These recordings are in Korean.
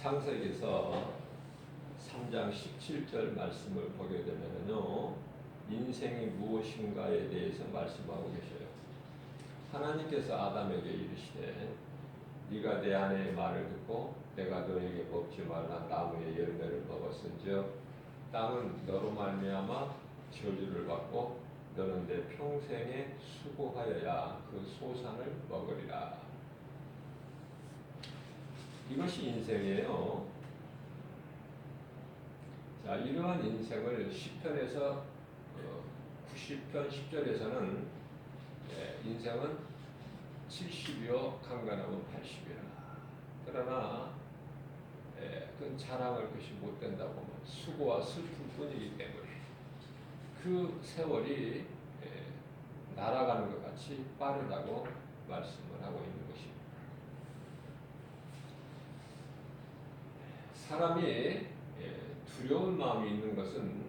창세기에서 3장 17절 말씀을 보게 되면요, 인생이 무엇인가에 대해서 말씀하고 계셔요. 하나님께서 아담에게 이르시되 네가 내 아내의 말을 듣고 내가 너에게 먹지 말라 나무의 열매를 먹었은즉 땅은 너로 말미암아 저주를 받고 너는 내 평생에 수고하여야 그 소산을 먹으리라. 이것이 인생이에요. 자, 이러한 인생을 시편에서 90편 10절에서는 인생은 70이요 강간하면 80이라. 그러나 그건 자랑할 것이 못 된다고 하면 수고와 슬픔 뿐이기 때문에 그 세월이 날아가는 것 같이 빠르다고 말씀을 하고 있는 것입니다. 사람이 두려운 마음이 있는 것은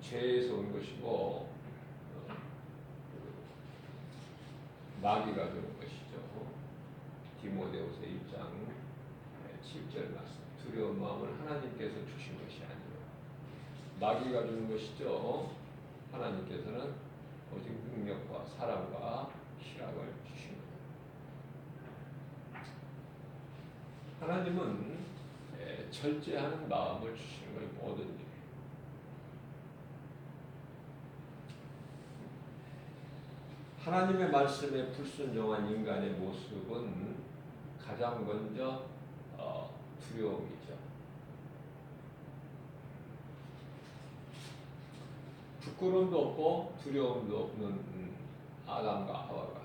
죄에서 온 것이고 마귀가 주는 것이죠. 디모데후서 1장 7절 말씀. 두려운 마음을 하나님께서 주신 것이 아니라 마귀가 주는 것이죠. 하나님께서는 오직 능력과 사랑과 희락을 주신 거예요. 하나님은 절제하는 마음을 주시는 걸 모든 일. 하나님의 말씀에 불순종한 인간의 모습은 가장 먼저 두려움이죠. 부끄러움도 없고 두려움도 없는 아담과 하와가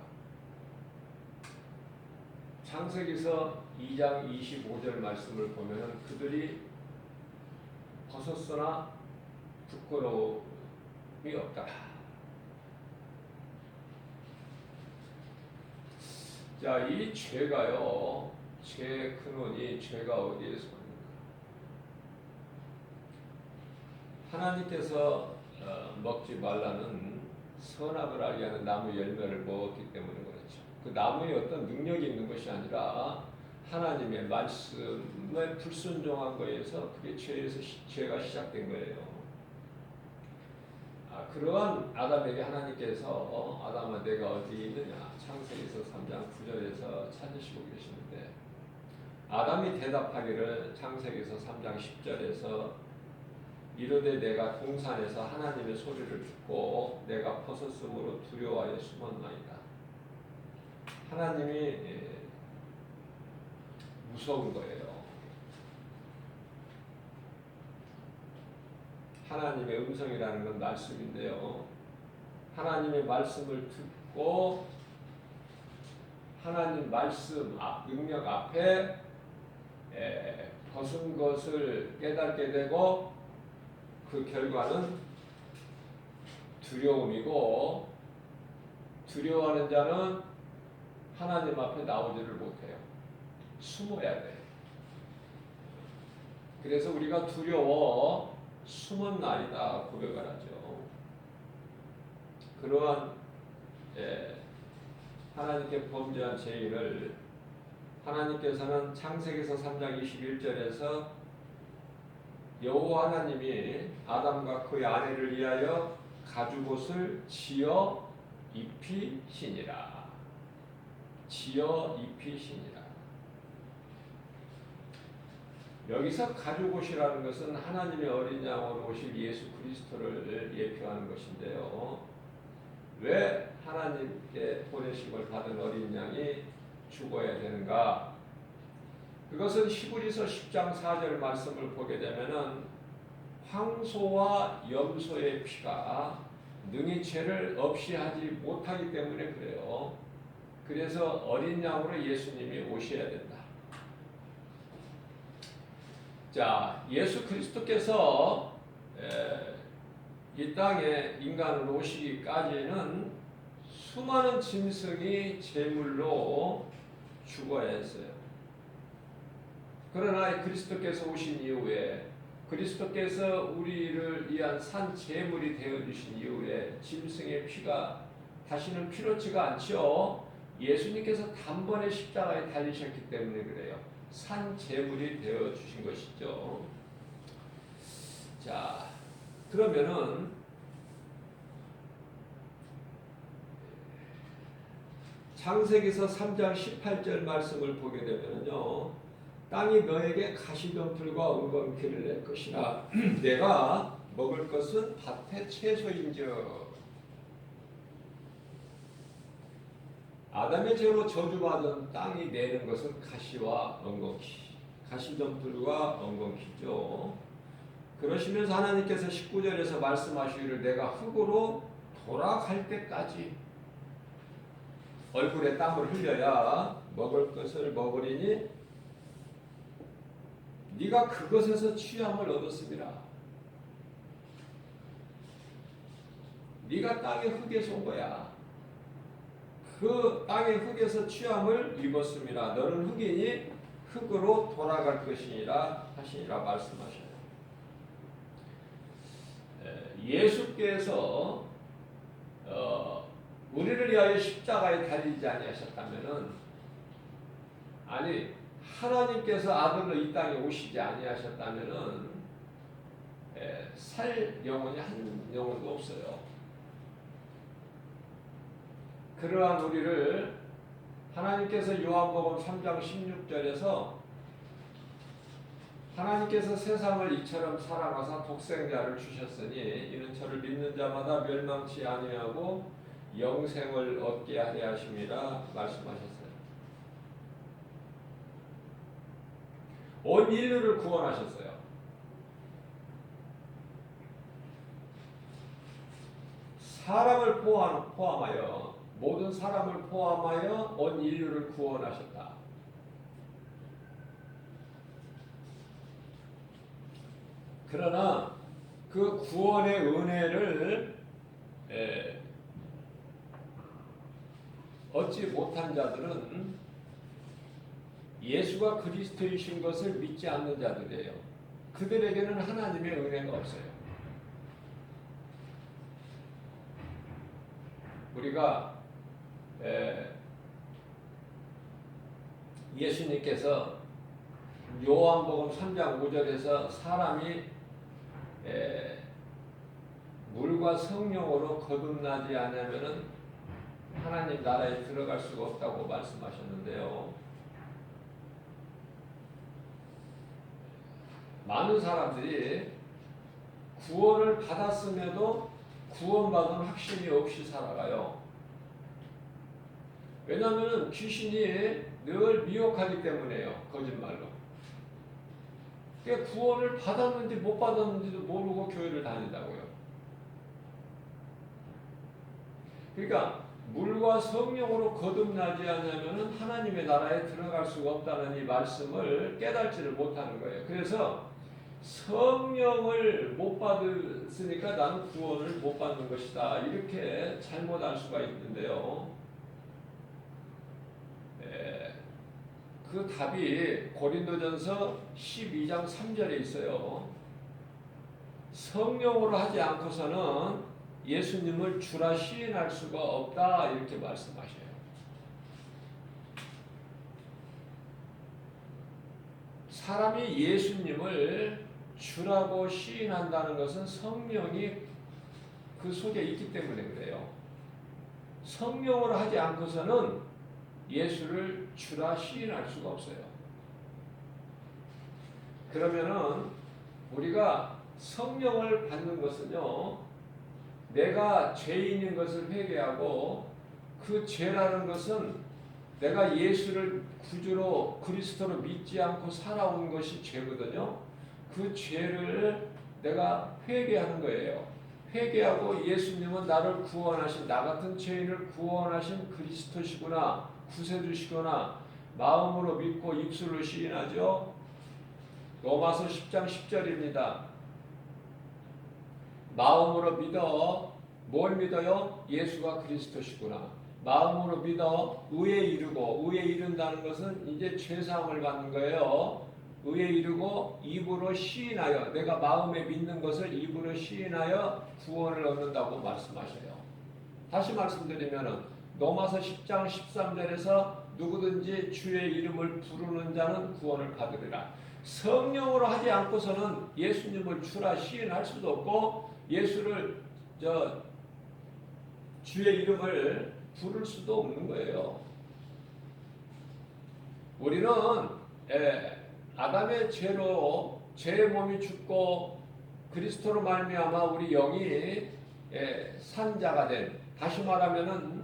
창세기서 2장 25절 말씀을 보면은 그들이 벗었으나 부끄러움이 없다. 자, 이 죄가요, 죄의 근원이 죄가 어디에서 옵니까? 하나님께서 먹지 말라는 선악을 알게 하는 나무 열매를 먹었기 때문에 그렇죠. 그 나무에 어떤 능력이 있는 것이 아니라 하나님의 말씀에 불순종한 거에서 그게 죄가 시작된 거예요. 그러한 아담에게 하나님께서 아담아 내가 어디 있느냐 창세기서 3장 9절에서 찾으시고 계시는데 아담이 대답하기를 창세기서 3장 10절에서 이르되 내가 동산에서 하나님의 소리를 듣고 내가 벗었으므로 두려워하여 숨었나이다. 하나님이 무서운 거예요. 하나님의 음성이라는 건 말씀인데요. 하나님의 말씀을 듣고 하나님 말씀 능력 앞에 벗은 것을 깨닫게 되고 그 결과는 두려움이고 두려워하는 자는 하나님 앞에 나오지를 못해요. 숨어야 돼요. 그래서 우리가 두려워 숨었나이다 고백을 하죠. 그러한 하나님께 범죄한 죄인을 하나님께서는 창세기서 3장 21절에서 여호와 하나님이 아담과 그의 아내를 위하여 가죽옷을 지어 입히시니라. 지어 입히시니라. 여기서 가죽옷이라는 것은 하나님의 어린 양으로 오실 예수 그리스도를 예표하는 것인데요. 왜 하나님께 보내심을 받은 어린 양이 죽어야 되는가? 그것은 히브리서 10장 4절 말씀을 보게 되면은 황소와 염소의 피가 능히 죄를 없이 하지 못하기 때문에 그래요. 그래서 어린 양으로 예수님이 오셔야 된다. 자, 예수 그리스도께서 이 땅에 인간으로 오시기까지는 수많은 짐승이 제물로 죽어야 했어요. 그러나 그리스도께서 오신 이후에 그리스도께서 우리를 위한 산 제물이 되어주신 이후에 짐승의 피가 다시는 필요치가 않죠. 예수님께서 단번에 십자가에 달리셨기 때문에 그래요. 산 제물이 되어 주신 것이죠. 자, 그러면은 창세기서 3장 18절 말씀을 보게 되면요, 땅이 너에게 가시덤불과 엉겅퀴를 낼 것이라 내가 먹을 것은 밭의 채소인즉. 아담의 죄로 저주받은 땅이 내는 것은 가시와 엉겅퀴, 가시덤불과 엉겅퀴죠. 그러시면서 하나님께서 19절에서 말씀하시기를 내가 흙으로 돌아갈 때까지 얼굴에 땀을 흘려야 먹을 것을 먹으리니 네가 그것에서 취함을 얻었습니다. 네가 땅의 흙에서 온 거야. 그 땅의 흙에서 취함을 입었습니다. 너는 흙이니 흙으로 돌아갈 것이니라 하시니라 말씀하셔요. 예수께서 우리를 위하여 십자가에 달리지 아니하셨다면은, 아니 하나님께서 아들로 이 땅에 오시지 아니하셨다면은 살 영혼이 한 영혼도 없어요. 그러한 우리를 하나님께서 요한복음 3장 16절에서 하나님께서 세상을 이처럼 사랑하사 독생자를 주셨으니 이는 저를 믿는 자마다 멸망치 아니하고 영생을 얻게 하려 하심이라 말씀하셨어요. 온 인류를 구원하셨어요. 사람을 포함하여, 모든 사람을 포함하여 온 인류를 구원하셨다. 그러나 그 구원의 은혜를 얻지 못한 자들은 예수가 그리스도이신 것을 믿지 않는 자들이에요. 그들에게는 하나님의 은혜가 없어요. 우리가 예수님께서 요한복음 3장 5절에서 사람이 물과 성령으로 거듭나지 않으면은 하나님 나라에 들어갈 수가 없다고 말씀하셨는데요. 많은 사람들이 구원을 받았음에도 구원받은 확신이 없이 살아가요. 왜냐하면 귀신이 늘 미혹하기 때문에요. 거짓말로. 그러니까 구원을 받았는지 못 받았는지도 모르고 교회를 다닌다고요. 그러니까 물과 성령으로 거듭나지 않으면 하나님의 나라에 들어갈 수가 없다는 이 말씀을 깨닫지를 못하는 거예요. 그래서 성령을 못 받았으니까 나는 구원을 못 받는 것이다, 이렇게 잘못할 수가 있는데요. 그 답이 고린도전서 12장 3절에 있어요. 성령으로 하지 않고서는 예수님을 주라 시인할 수가 없다, 이렇게 말씀하셔요. 사람이 예수님을 주라고 시인한다는 것은 성령이 그 속에 있기 때문에 그래요. 성령으로 하지 않고서는 예수를 주라 시인할 수가 없어요. 그러면은 우리가 성령을 받는 것은요, 내가 죄인인 것을 회개하고, 그 죄라는 것은 내가 예수를 구주로 그리스도로 믿지 않고 살아온 것이 죄거든요. 그 죄를 내가 회개하는 거예요. 회개하고 예수님은 나를 구원하신, 나 같은 죄인을 구원하신 그리스도시구나, 구세주시구나 마음으로 믿고 입술로 시인하죠. 로마서 10장 10절입니다. 마음으로 믿어, 뭘 믿어요? 예수가 그리스도시구나. 마음으로 믿어 의에 이르고, 의에 이른다는 것은 이제 죄사함을 받는 거예요. 의에 이르고 입으로 시인하여, 내가 마음에 믿는 것을 입으로 시인하여 구원을 얻는다고 말씀하셔요. 다시 말씀드리면은 로마서 10장 13절에서 누구든지 주의 이름을 부르는 자는 구원을 받으리라. 성령으로 하지 않고서는 예수님을 주라 시인할 수도 없고 예수를 주의 이름을 부를 수도 없는 거예요. 우리는 아담의 죄로 죄의 몸이 죽고 그리스도로 말미암아 우리 영이 산 자가 된, 다시 말하면은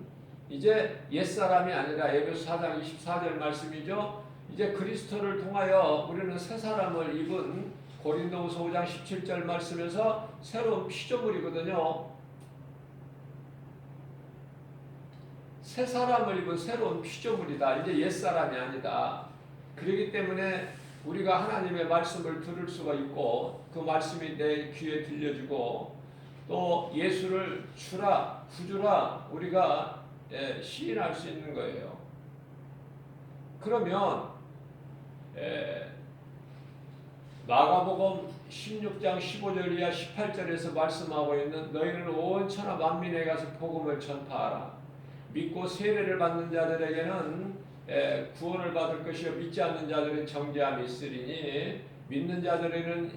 이제 옛사람이 아니라 에베소 4장 24절 말씀이죠. 이제 그리스도를 통하여 우리는 새 사람을 입은 고린도후서 5장 17절 말씀에서 새로운 피조물이거든요. 새 사람을 입은 새로운 피조물이다. 이제 옛사람이 아니다. 그렇기 때문에 우리가 하나님의 말씀을 들을 수가 있고 그 말씀이 내 귀에 들려주고 또 예수를 주라 구주라 우리가 시인할 수 있는 거예요. 그러면 마가복음 16장 15절 이하 18절에서 말씀하고 있는 너희는 온 천하 만민에 가서 복음을 전파하라. 믿고 세례를 받는 자들에게는 구원을 받을 것이요 믿지 않는 자들은 정죄함이 있으리니 믿는 자들에게는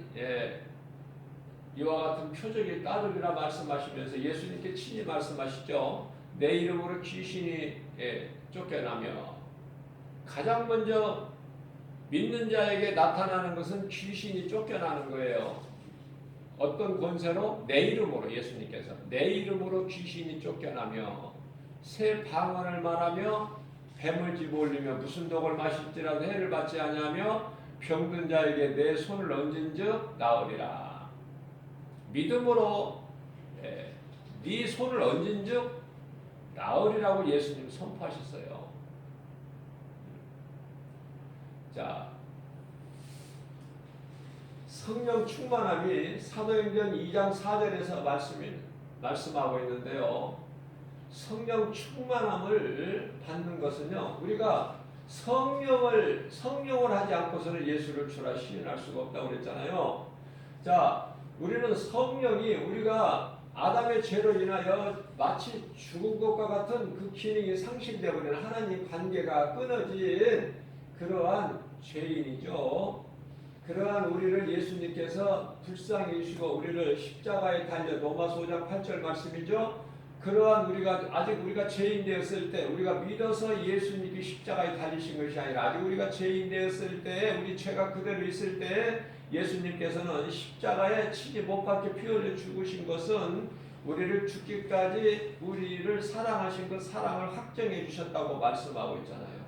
이와 같은 표적이 따르리라 말씀하시면서 예수님께 친히 말씀하시죠. 내 이름으로 귀신이 쫓겨나며 가장 먼저 믿는 자에게 나타나는 것은 귀신이 쫓겨나는 거예요. 어떤 권세로? 내 이름으로. 예수님께서 내 이름으로 귀신이 쫓겨나며 새 방언을 말하며 뱀을 집어올리며 무슨 독을 마실지라도 해를 받지 아니하며 병든 자에게 내 손을 얹은즉 나으리라. 믿음으로 네 손을 얹은즉 나으리라고 예수님 선포하셨어요. 자, 성령 충만함이 사도행전 2장 4절에서 말씀하고 있는데요. 성령 충만함을 받는 것은요, 우리가 성령을 하지 않고서는 예수를 주라 시인할 수가 없다고 그랬잖아요. 자, 우리는 성령이 우리가 아담의 죄로 인하여 마치 죽은 것과 같은 그 기능이 상실되어 버리는 하나님 관계가 끊어진 그러한 죄인이죠. 그러한 우리를 예수님께서 불쌍히 여기시고 우리를 십자가에 달려 로마서 5장 8절 말씀이죠. 그러한 우리가 죄인 되었을 때 우리가 믿어서 예수님께 십자가에 달리신 것이 아니라 아직 우리가 죄인 되었을 때 우리 죄가 그대로 있을 때 예수님께서는 십자가에 치지 못 박혀 피 흘려 죽으신 것은 우리를 죽기까지 우리를 사랑하신 그 사랑을 확정해 주셨다고 말씀하고 있잖아요.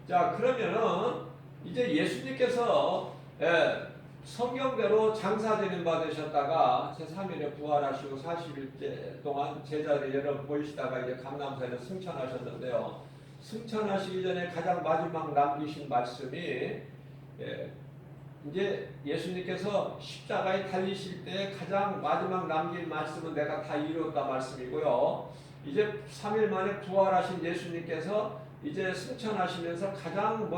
자, 그러면은 이제 예수님께서 성경대로 장사되는 바 되셨다가 제3일에 부활하시고 40일째 동안 제자들 여러 보이시다가 이제 감람산에 승천하셨는데요. 승천하시기 전에 가장 마지막 남기신 말씀이 이제 예수님께서 십자가에 달리실 때 가장 마지막 남긴 말씀은 내가 다 이루었다 말씀이고요. 이제 3일 만에 부활하신 예수님께서 이제 승천하시면서 가장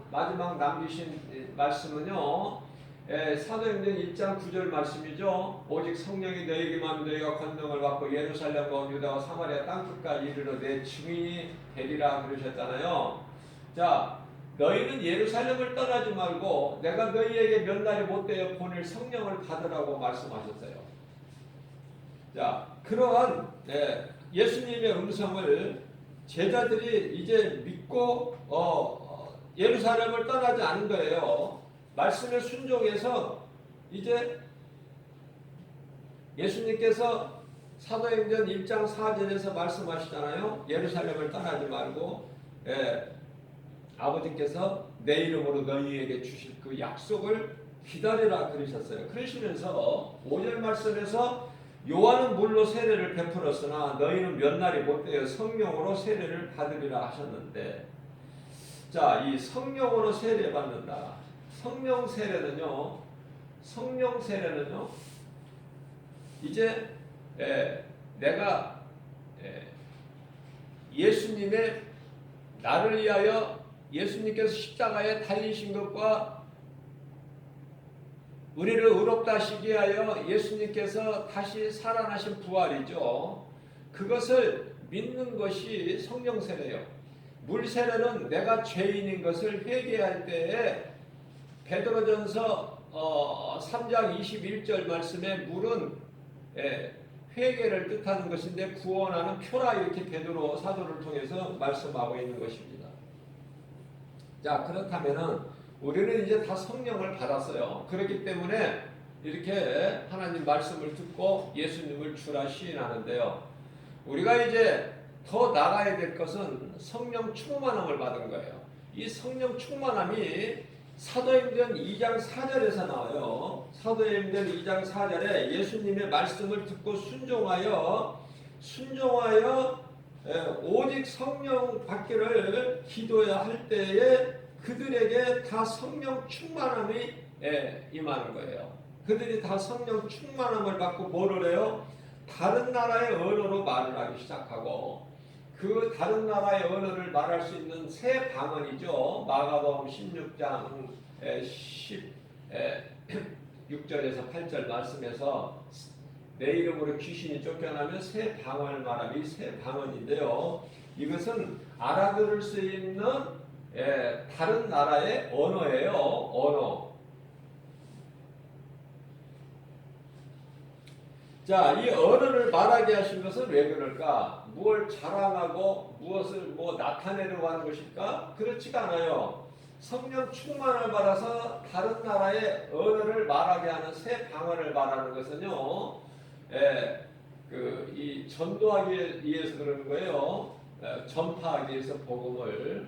마지막 남기신 말씀은요, 사도행전 1장 9절 말씀이죠. 오직 성령이 너희에게만 너희가 권능을 받고 예루살렘과 온 유다와 사마리아 땅끝까지 이르러 내 증인이 되리라 그러셨잖아요. 자, 너희는 예루살렘을 떠나지 말고 내가 너희에게 몇 날이 못되어 보낼 성령을 받으라고 말씀하셨어요. 자, 그러한 예수님의 음성을 제자들이 이제 믿고 예루살렘을 떠나지 않은 거예요. 말씀에 순종해서 이제 예수님께서 사도행전 1장 4절에서 말씀하시잖아요. 예루살렘을 떠나지 말고 아버지께서 내 이름으로 너희에게 주실 그 약속을 기다리라 그러셨어요. 그러시면서 5절 말씀에서 요한은 물로 세례를 베풀었으나 너희는 몇 날이 못되어 성령으로 세례를 받으리라 하셨는데, 자, 이 성령으로 세례 받는다. 성령 세례는요 이제 내가 예수님의 나를 위하여 예수님께서 십자가에 달리신 것과 우리를 의롭다 하시기 위하여 예수님께서 다시 살아나신 부활이죠. 그것을 믿는 것이 성령 세례예요. 물 세례는 내가 죄인인 것을 회개할 때에 베드로전서 3장 21절 말씀에 물은 회개를 뜻하는 것인데 구원하는 표라 이렇게 베드로 사도를 통해서 말씀하고 있는 것입니다. 자, 그렇다면은 우리는 이제 다 성령을 받았어요. 그렇기 때문에 이렇게 하나님 말씀을 듣고 예수님을 주라 시인하는데요. 우리가 이제 더 나가야 될 것은 성령 충만함을 받은 거예요. 이 성령 충만함이 사도행전 2장 4절에서 나와요. 사도행전 2장 4절에 예수님의 말씀을 듣고 순종하여 오직 성령 받기를 기도해야 할 때에 그들에게 다 성령 충만함이 임하는 거예요. 그들이 다 성령 충만함을 받고 뭐를 해요? 다른 나라의 언어로 말을 하기 시작하고 그 다른 나라의 언어를 말할 수 있는 새 방언이죠. 마가복음 16장 16절에서 8절 말씀에서 내 이름으로 귀신이 쫓겨나면 새 방언을 말하면 이 새 방언인데요. 이것은 알아들을 수 있는 다른 나라의 언어예요. 언어. 자, 이 언어를 말하게 하신 것은 왜 그럴까? 무엇을 자랑하고 무엇을 나타내려고 하는 것일까? 그렇지가 않아요. 성령 충만을 받아서 다른 나라의 언어를 말하게 하는 새 방언을 말하는 것은요, 이 전도하기 위해서 그러는 거예요. 전파하기 위해서 복음을.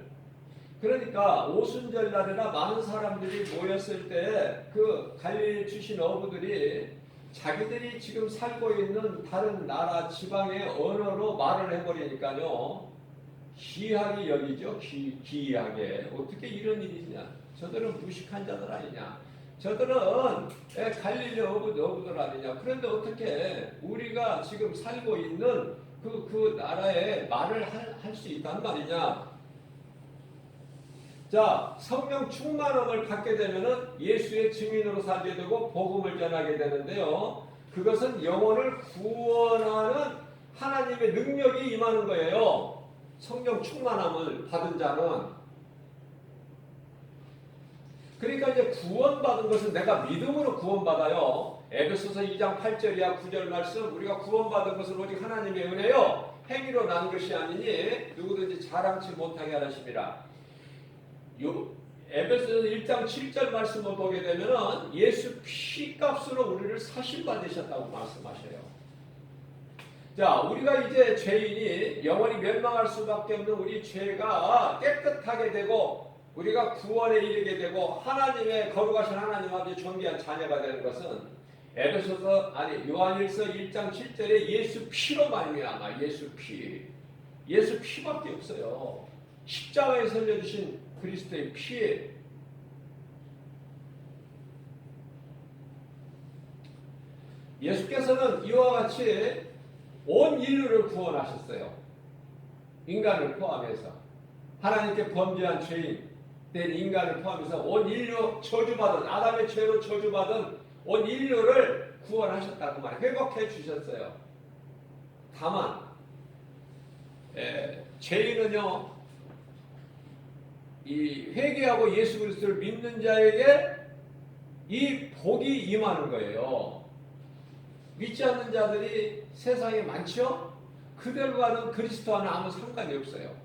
그러니까 오순절 날이나 많은 사람들이 모였을 때 그 갈릴리 출신 어부들이 자기들이 지금 살고 있는 다른 나라 지방의 언어로 말을 해버리니까요. 기이하게 여기죠. 기이하게. 어떻게 이런 일이냐. 저들은 무식한 자들 아니냐. 저들은 갈릴리 어부들 아니냐. 그런데 어떻게 우리가 지금 살고 있는 그 나라에 말을 할 수 있단 말이냐. 자, 성령 충만함을 받게 되면은 예수의 증인으로 살게 되고 복음을 전하게 되는데요. 그것은 영혼을 구원하는 하나님의 능력이 임하는 거예요. 성령 충만함을 받은 자는. 그러니까 이제 구원받은 것은 내가 믿음으로 구원받아요. 에베소서 2장 8절이야 9절 말씀 우리가 구원받은 것은 오직 하나님의 은혜요. 행위로 난 것이 아니니 누구든지 자랑치 못하게 하심이라. 에베소서 1장 7절 말씀을 보게 되면 예수 피값으로 우리를 사실받으셨다고 말씀하셔요. 자, 우리가 이제 죄인이 영원히 멸망할 수밖에 없는 우리 죄가 깨끗하게 되고 우리가 구원에 이르게 되고 하나님의 거룩하신 하나님 아버지 존귀한 자녀가 되는 것은 요한일서 1장 7절에 예수 피로 말미암아. 예수 피밖에 없어요. 십자가에 설려주신 그리스도의 피에. 예수께서는 이와 같이 온 인류를 구원하셨어요. 인간을 포함해서. 하나님께 범죄한 죄인 된 인간을 포함해서 온 인류 저주받은 아담의 죄로 저주받은 온 인류를 구원하셨다고 말해요. 회복해 주셨어요. 다만 죄인은요. 이 회개하고 예수 그리스도를 믿는 자에게 이 복이 임하는 거예요. 믿지 않는 자들이 세상에 많죠? 그들과는 그리스도와는 아무 상관이 없어요.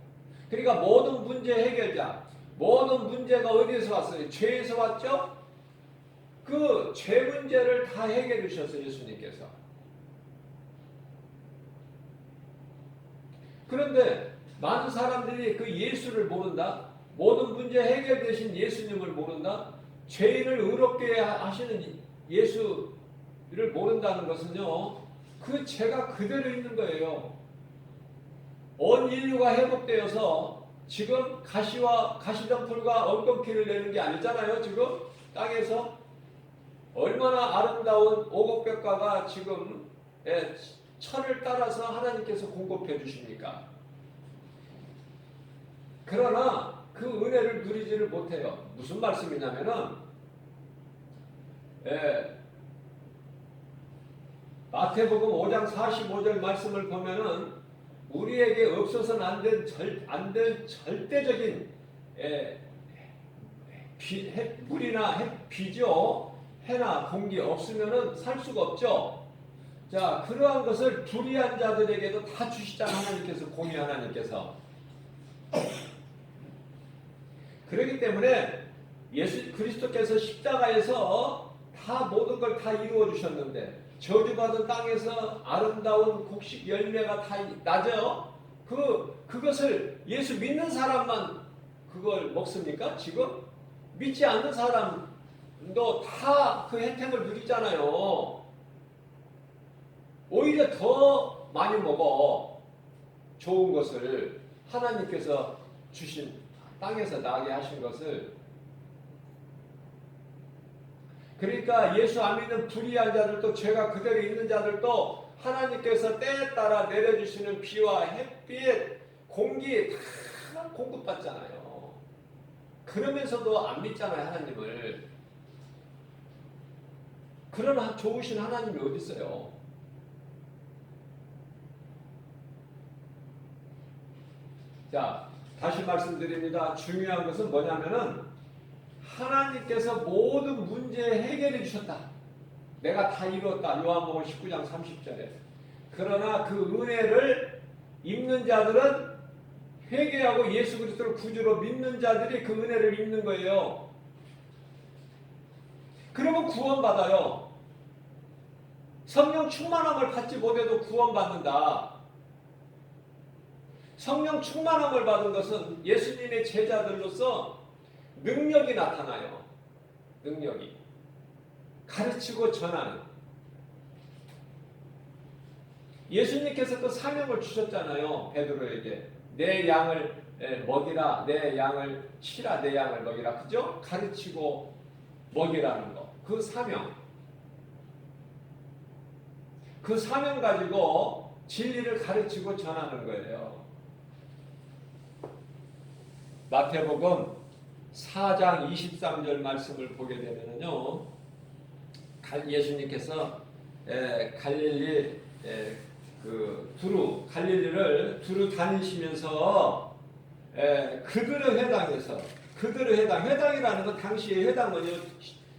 그러니까 모든 문제 해결자, 모든 문제가 어디에서 왔어요? 죄에서 왔죠? 그 죄 문제를 다 해결해 주셨어요. 예수님께서. 그런데 많은 사람들이 그 예수를 모른다? 모든 문제 해결되신 예수님을 모른다? 죄인을 의롭게 하시는 예수를 모른다는 것은요, 그 죄가 그대로 있는 거예요. 온 인류가 회복되어서 지금 가시덤불과 엉겅퀴를 내는 게 아니잖아요. 지금 땅에서 얼마나 아름다운 오곡백과가 지금 철을 따라서 하나님께서 공급해 주십니까? 그러나 그 은혜를 누리지를 못해요. 무슨 말씀이냐면은 마태복음 5장 45절 말씀을 보면은 우리에게 없어서는 안 될 절대적인 물이나 비죠. 해나 공기 없으면은 살 수가 없죠. 자, 그러한 것을 불의한 자들에게도 다 주시잖아, 하나님께서, 공의 하나님께서. 그렇기 때문에 예수 그리스도께서 십자가에서 다 모든 걸 다 이루어 주셨는데, 저주받은 땅에서 아름다운 곡식 열매가 다 나죠. 그것을 예수 믿는 사람만 그걸 먹습니까? 지금 믿지 않는 사람도 다 그 혜택을 누리잖아요. 오히려 더 많이 먹어. 좋은 것을 하나님께서 주신 땅에서 나게 하신 것을. 그러니까 예수 안 믿는 불의한 자들도, 죄가 그대로 있는 자들도 하나님께서 때에 따라 내려주시는 비와 햇빛, 공기 다 공급받잖아요. 그러면서도 안 믿잖아요, 하나님을. 그런 좋으신 하나님이 어디 있어요? 자, 다시 말씀드립니다. 중요한 것은 뭐냐면은 하나님께서 모든 문제 해결해 주셨다. 내가 다 이루었다. 요한복음 19장 30절에. 그러나 그 은혜를 입는 자들은, 회개하고 예수 그리스도를 구주로 믿는 자들이 그 은혜를 입는 거예요. 그러면 구원받아요. 성령 충만함을 받지 못해도 구원받는다. 성령 충만함을 받은 것은 예수님의 제자들로서 능력이 나타나요. 능력이. 가르치고 전하는. 예수님께서 또 사명을 주셨잖아요. 베드로에게. 내 양을 먹이라, 내 양을 치라, 내 양을 먹이라. 그죠? 가르치고 먹이라는 거. 그 사명. 그 사명 가지고 진리를 가르치고 전하는 거예요. 마태복음 4장 23절 말씀을 보게 되면요, 예수님께서 갈릴리 갈릴리를 두루 다니시면서 그들의 회당이라는 건 당시의 회당은,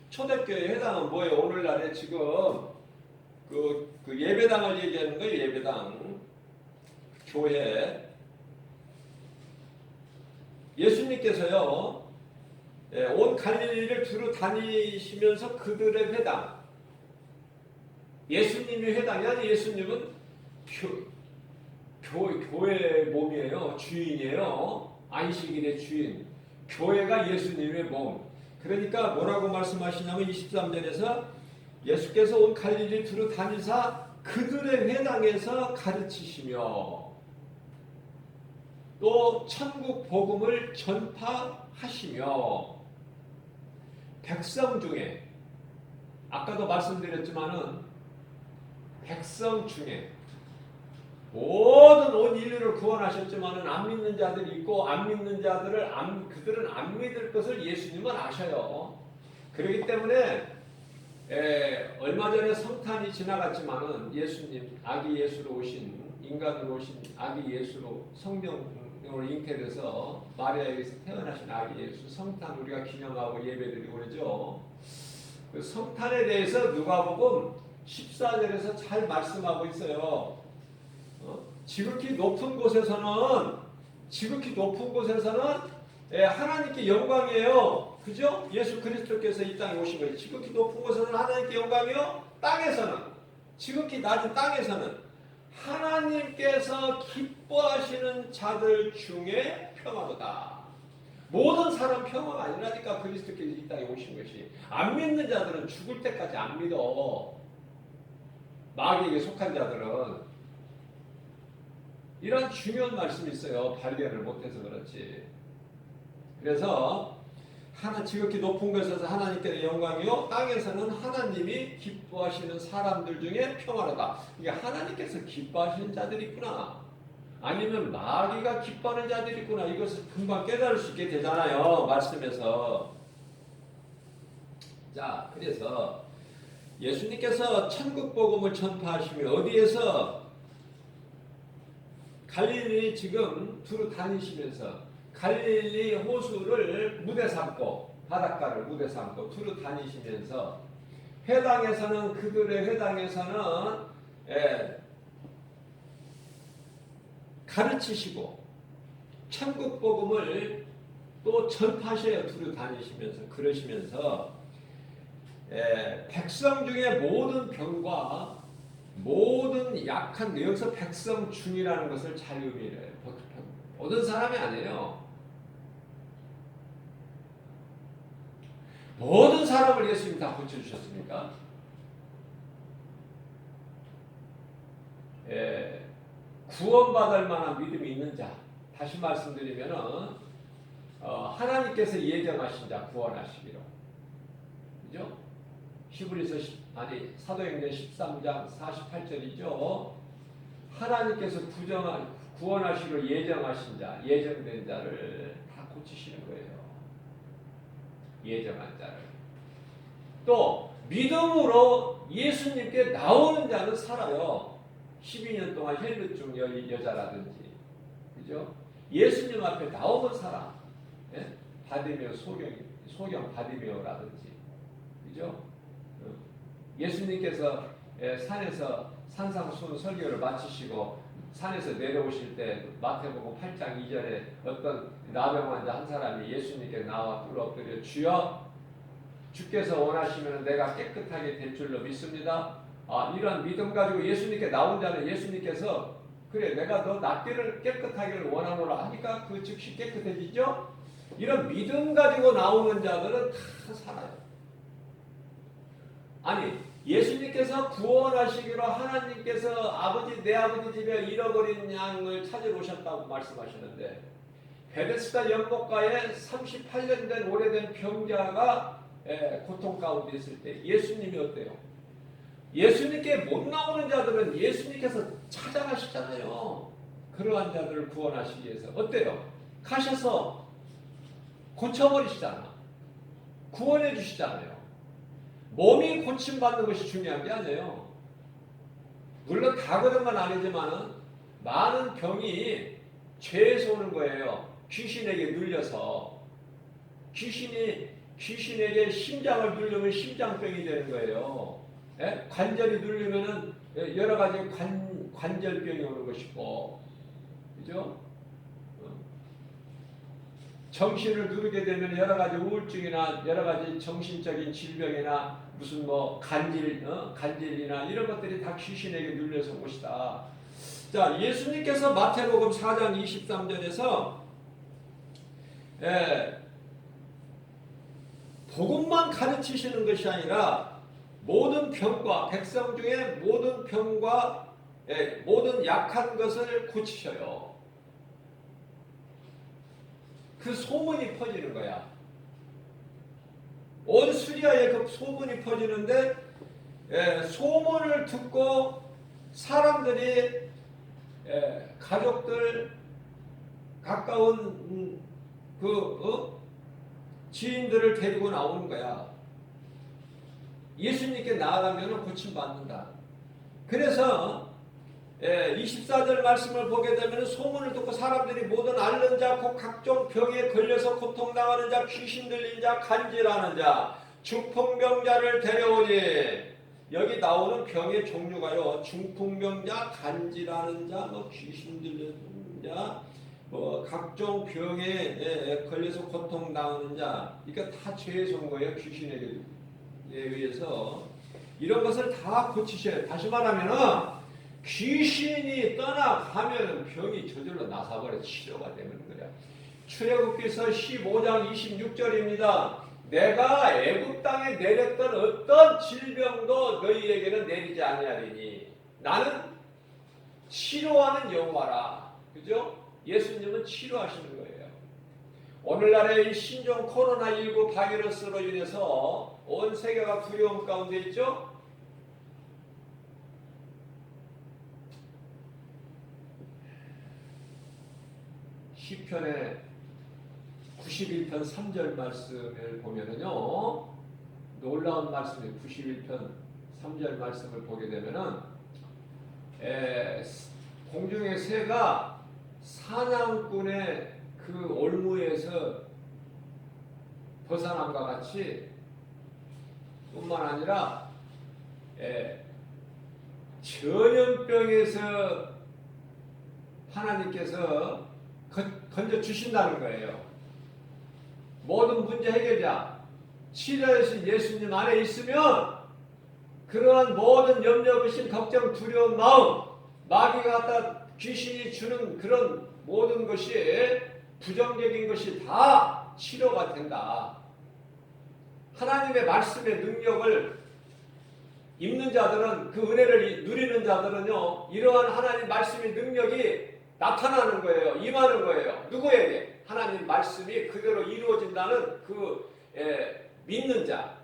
초대교회 회당은 뭐예요? 오늘날에 지금 그 예배당을 얘기하는 거예요. 예배당, 교회. 예수님께서요, 온 갈릴리를 두루 다니시면서 그들의 회당, 예수님의 회당이 아니, 예수님은 교회의 몸이에요. 주인이에요. 안식일의 주인. 교회가 예수님의 몸. 그러니까 뭐라고 말씀하시냐면 23절에서 예수께서 온 갈릴리 두루 다니사 그들의 회당에서 가르치시며 또 천국 복음을 전파하시며 백성 중에, 아까도 말씀드렸지만은 백성 중에 모든 온 인류를 구원하셨지만은 안 믿는 자들이 있고, 안 믿는 자들을 그들은 안 믿을 것을 예수님은 아셔요. 그렇기 때문에 얼마 전에 성탄이 지나갔지만은 예수님, 아기 예수로 오신, 인간으로 오신 아기 예수로 성령으로 잉태돼서 마리아에게서 태어나신 아기 예수 성탄 우리가 기념하고 예배드리고 그러죠. 그 성탄에 대해서 누가복음 14절에서 잘 말씀하고 있어요. 지극히 높은 곳에서는 하나님께 영광이에요. 그죠? 예수 그리스도께서 이 땅에 오신 거예요. 지극히 높은 곳에서는 하나님께 영광이요. 땅에서는, 지극히 낮은 땅에서는 하나님께서 기뻐하시는 자들 중에 평화로다. 모든 사람 평화가 아니라니까 그리스도께서 이 땅에 오신 것이. 안 믿는 자들은 죽을 때까지 안 믿어. 마귀에게 속한 자들은. 이런 중요한 말씀이 있어요. 발견을 못해서 그렇지. 그래서 지극히 높은 곳에서 하나님께 영광이요, 땅에서는 하나님이 기뻐하시는 사람들 중에 평화로다. 이게 하나님께서 기뻐하시는 자들이 있구나, 아니면 마귀가 기뻐하는 자들이 있구나, 이것을 금방 깨달을 수 있게 되잖아요, 말씀에서. 자, 그래서 예수님께서 천국 복음을 전파하시며 어디에서? 갈릴리 지금 두루 다니시면서 갈릴리 호수를 무대 삼고 바닷가를 무대 삼고 두루 다니시면서 회당에서는 그들의 회당에서는 가르치시고 천국 복음을 또 전파하셔요. 두루 다니시면서 그러시면서 백성 중에 모든 병과 모든 약한 여기서 백성 중이라는 것을 잘 의미해요. 모든 사람이 아니에요. 모든 사람을 예수님이 다 고쳐주셨습니까? 구원받을 만한 믿음이 있는 자. 다시 말씀드리면은 하나님께서 예정하신 자 구원하시기로. 그죠? 히브리서 사도행전 13장 48절이죠. 하나님께서 구원하시기로 예정하신 자, 예정된 자를 다 고치시는 거예요. 예정한 자를. 또 믿음으로 예수님께 나오는 자는 살아요. 12년 동안 헬루증 여자라든지, 그죠? 예수님 앞에 나오면 살아. 예? 바디메오 소경 바디메오라든지, 그죠? 예수님께서 산에서 산상수훈 설교를 마치시고 산에서 내려오실 때 마태복음 8장 2절에 어떤 나병 환자 한 사람이 예수님께 나와 꿇어 엎드려 주여 주께서 원하시면 내가 깨끗하게 될 줄로 믿습니다. 이런 믿음 가지고 예수님께 나온 자는 예수님께서 그래 내가 너 낫기를 깨끗하기를 원하노라 하니까 그 즉시 깨끗해지죠. 이런 믿음 가지고 나오는 자들은 다 살아요. 아니 예수님께서 구원하시기로 하나님께서 내 아버지 집에 잃어버린 양을 찾으러 오셨다고 말씀하셨는데 베데스다 연못가에 38년 된 오래된 병자가 고통 가운데 있을 때 예수님이 어때요? 예수님께 못 나오는 자들은 예수님께서 찾아가시잖아요. 그러한 자들을 구원하시기 위해서 어때요? 가셔서 고쳐버리시잖아. 구원해 주시잖아요. 몸이 고침받는 것이 중요한 게 아니에요. 물론 다 그런 건 아니지만은 많은 병이 죄에서 오는 거예요. 귀신에게 눌려서 귀신에게 심장을 누르면 심장병이 되는 거예요. 관절이 누르면은 여러 가지 관절병이 오는 것이고, 그죠? 정신을 누르게 되면 여러 가지 우울증이나 여러 가지 정신적인 질병이나 무슨 간질이나 이런 것들이 다 귀신에게 눌려서 온 것이다. 자, 예수님께서 마태복음 4장 23절에서 복음만 가르치시는 것이 아니라 모든 병과 백성 중에 모든 병과 모든 약한 것을 고치셔요. 그 소문이 퍼지는 거야. 온 수리아에 그 소문이 퍼지는데 소문을 듣고 사람들이 가족들 가까운 지인들을 데리고 나오는 거야. 예수님께 나아가면 고침받는다. 그래서 24절 말씀을 보게 되면 소문을 듣고 사람들이 모든 앓는 자, 곧 각종 병에 걸려서 고통당하는 자, 귀신 들린 자, 간질하는 자, 중풍병자를 데려오니 여기 나오는 병의 종류가요. 중풍병자, 간질하는 자, 귀신 들린 자, 각종 병에 걸려서 고통당하는 자, 그러니까 다 죄에서 온 거예요. 귀신에게 의해서 이런 것을 다 고치셔야. 다시 말하면은 귀신이 떠나가면 병이 저절로 나사버려 치료가 되는 거야. 출애굽기서 15장 26절입니다. 내가 애굽 땅에 내렸던 어떤 질병도 너희에게는 내리지 아니하리니 나는 치료하는 여호와라. 그죠? 예수님은 치료하시는 거예요. 오늘날의 이 신종 코로나19 바이러스로 인해서 온 세계가 두려움 가운데 있죠? 시편의 91편 3절 말씀을 보면은요, 놀라운 말씀이에요. 91편 3절 말씀을 보게 되면은 공중의 새가 사냥꾼의 그 올무에서 벗어남과 같이 뿐만 아니라 전염병에서 하나님께서 건져 주신다는 거예요. 모든 문제 해결자 치료하신 예수님 안에 있으면 그러한 모든 염려, 의심, 걱정, 두려운 마음, 마귀가 갖다 귀신이 주는 그런 모든 것이 부정적인 것이 다 치료가 된다. 하나님의 말씀의 능력을 입는 자들은, 그 은혜를 누리는 자들은요, 이러한 하나님 말씀의 능력이 나타나는 거예요. 임하는 거예요. 누구에게? 하나님 말씀이 그대로 이루어진다는 그 믿는 자.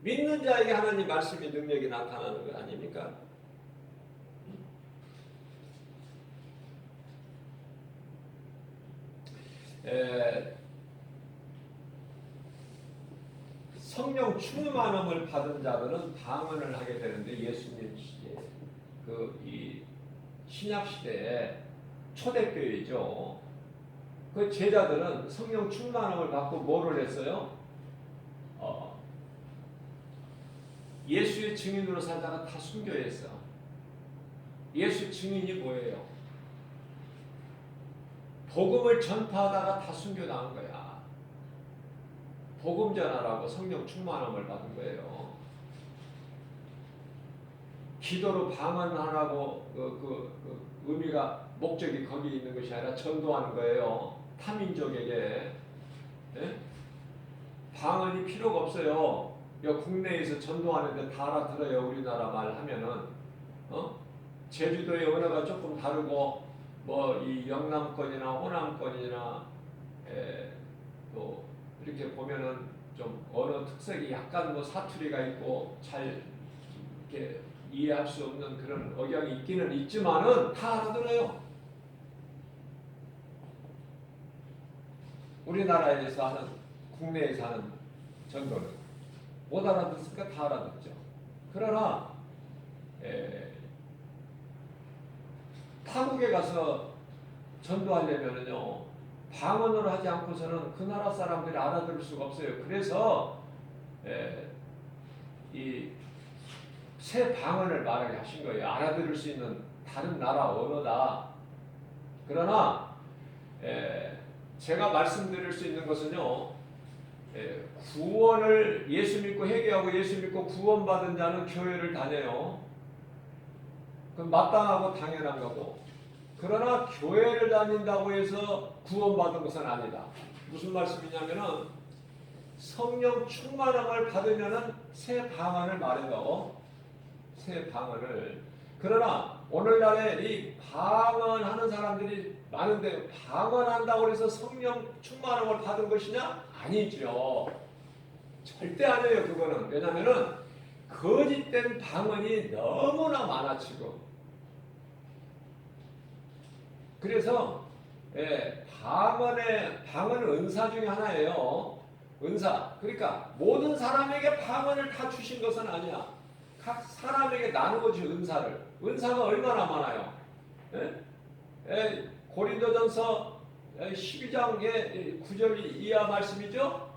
믿는 자에게 하나님 말씀의 능력이 나타나는 거 아닙니까? 성령 충만함을 받은 자들은 방언을 하게 되는데, 예수님 시대, 이 신약 시대에 초대교회죠. 그 제자들은 성령 충만함을 받고 뭐를 했어요? 예수의 증인으로 살다가 다 순교했어. 예수 증인이 뭐예요? 복음을 전파하다가 다 순교당한 거야. 복음 전하라고 성령 충만함을 받은 거예요. 기도로 방언하라고 그 의미가, 목적이 거기 있는 것이 아니라 전도하는 거예요. 타민족에게. 네? 방언이 필요가 없어요. 국내에서 전도하는데 다 알아들어요. 우리나라 말 하면은. 제주도의 언어가 조금 다르고, 이 영남권이나 호남권이나 또 이렇게 보면은 좀 언어 특색이 약간 사투리가 있고 잘 이렇게 이해할 수 없는 그런 억양이 있기는 있지만은 다 알아들어요. 우리나라에서 하는, 국내에서 하는 전도는 못 알아듣으니까 다 알아듣죠. 그러나 타국에 가서 전도하려면은요, 방언으로 하지 않고서는 그 나라 사람들이 알아들을 수가 없어요. 그래서 이 새 방언을 말하게 하신 거예요. 알아들을 수 있는 다른 나라 언어다. 그러나 제가 말씀드릴 수 있는 것은요, 구원을 예수 믿고 회개하고 예수 믿고 구원받은 자는 교회를 다녀요. 그건 마땅하고 당연한 거고. 그러나 교회를 다닌다고 해서 구원받은 것은 아니다. 무슨 말씀이냐면은 성령 충만함을 받으면은 새 방언을 말한다고. 새 방언을. 그러나 오늘날에 이 방언하는 사람들이 많은데, 방언한다고 해서 성령 충만함을 받은 것이냐? 아니죠. 절대 아니에요. 그거는. 왜냐면은 거짓된 방언이 너무나 많아지고. 그래서 방언은 은사 중에 하나예요. 은사. 그러니까 모든 사람에게 방언을 다 주신 것은 아니야. 각 사람에게 나누어 준 은사를. 은사가 얼마나 많아요. 고린도전서 12장의 9절 이하 말씀이죠.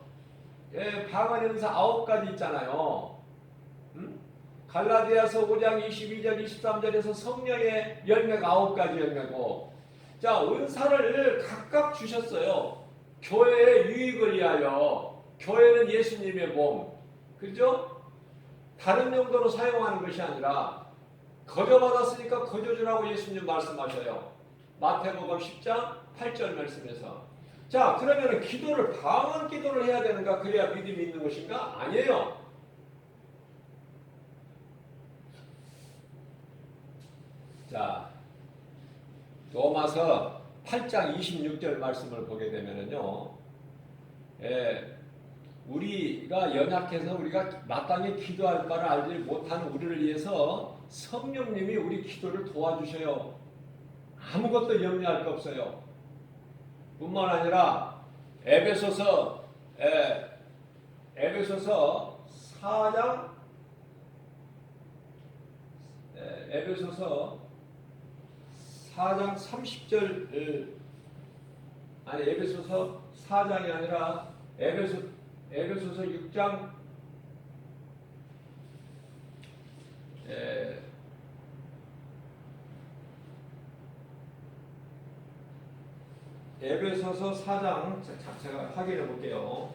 방언 은사 9가지 있잖아요. 갈라디아서 5장 22절 23절에서 성령의 열매가 9가지 열매고. 자, 은사를 각각 주셨어요. 교회의 유익을 위하여. 교회는 예수님의 몸. 그죠? 다른 용도로 사용하는 것이 아니라 거저 받았으니까 거저 주라고 예수님 말씀하셔요. 마태복음 10장 8절 말씀에서. 자, 그러면 기도를, 방언 기도를 해야 되는가? 그래야 믿음이 있는 것인가? 아니에요. 자, 로마서 8장 26절 말씀을 보게 되면은요, 우리가 연약해서 우리가 마땅히 기도할 바를 알지 못하는 우리를 위해서 성령님이 우리 기도를 도와주셔요. 아무것도 염려할 거 없어요. 뿐만 아니라 에베소서 4장 에베소서 4장 30절 아니 에베소서 4장이 아니라 에베소서 6장 에베소서 4장 제가 확인해 볼게요.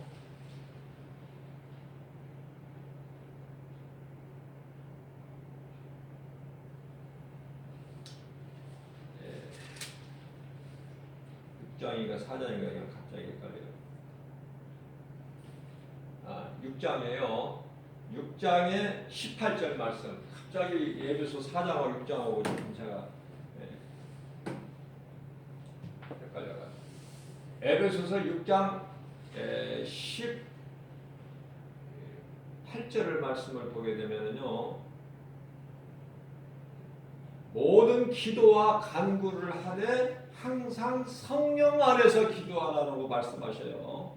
예, 6장인가 4장인가 그냥 갑자기 헷갈려요. 6장이에요. 6장의 18절 말씀. 갑자기 에베소 4장하고 6장하고 지금 제가 헷갈려가지고. 에베소서 6장 18절을 말씀을 보게 되면요, 모든 기도와 간구를 하되 항상 성령 안에서 기도하라고 말씀하셔요.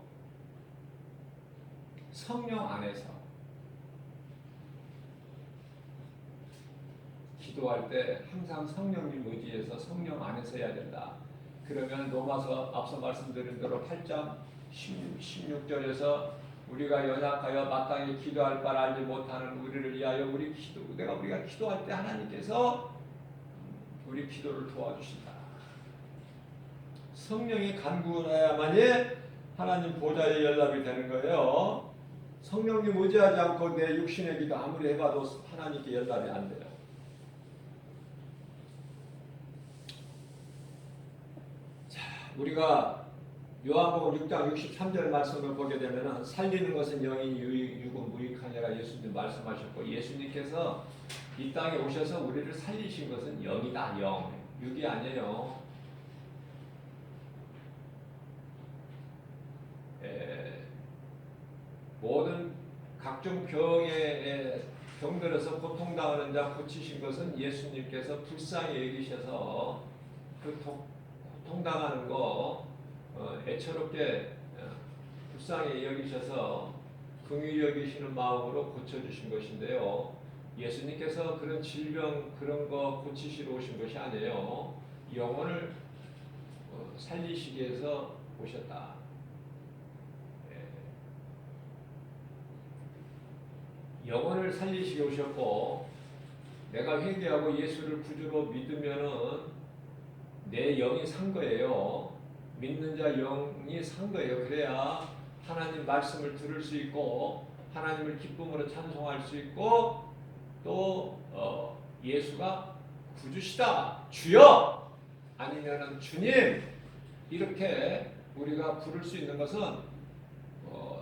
성령 안에서 기도할 때 항상 성령님 의지해서 성령 안에서 해야 된다. 그러면 로마서 앞서 말씀드린 대로 8장 16절에서 우리가 연약하여 마땅히 기도할 바를 알지 못하는 우리를 위하여 우리가 기도할 때 하나님께서 우리 기도를 도와주신다. 성령이 간구해야만이 하나님 보좌에 연락이 되는 거예요. 성령님 의지하지 않고 내 육신의 기도 아무리 해봐도 하나님께 연락이 안 돼요. 자, 우리가 요한복음 6장 63절 말씀을 보게 되면 살리는 것은 영이 육은 무익하니라 예수님 말씀하셨고, 예수님께서 이 땅에 오셔서 우리를 살리신 것은 영이다. 영, 육이 아니에요. 모든 각종 병들어서 고통당하는 자 고치신 것은 예수님께서 불쌍히 여기셔서 그 고통당하는 거 애처롭게 불쌍히 여기셔서 긍휼히 여기시는 마음으로 고쳐주신 것인데요. 예수님께서 그런 질병 그런 거 고치시러 오신 것이 아니에요. 영혼을 살리시기 위해서 오셨다. 영혼을 살리시기 오셨고, 내가 회개하고 예수를 구주로 믿으면은 내 영이 산 거예요. 믿는 자 영이 산 거예요. 그래야 하나님 말씀을 들을 수 있고 하나님을 기쁨으로 찬송할 수 있고, 또 예수가 구주시다, 주여 아니면은 주님 이렇게 우리가 부를 수 있는 것은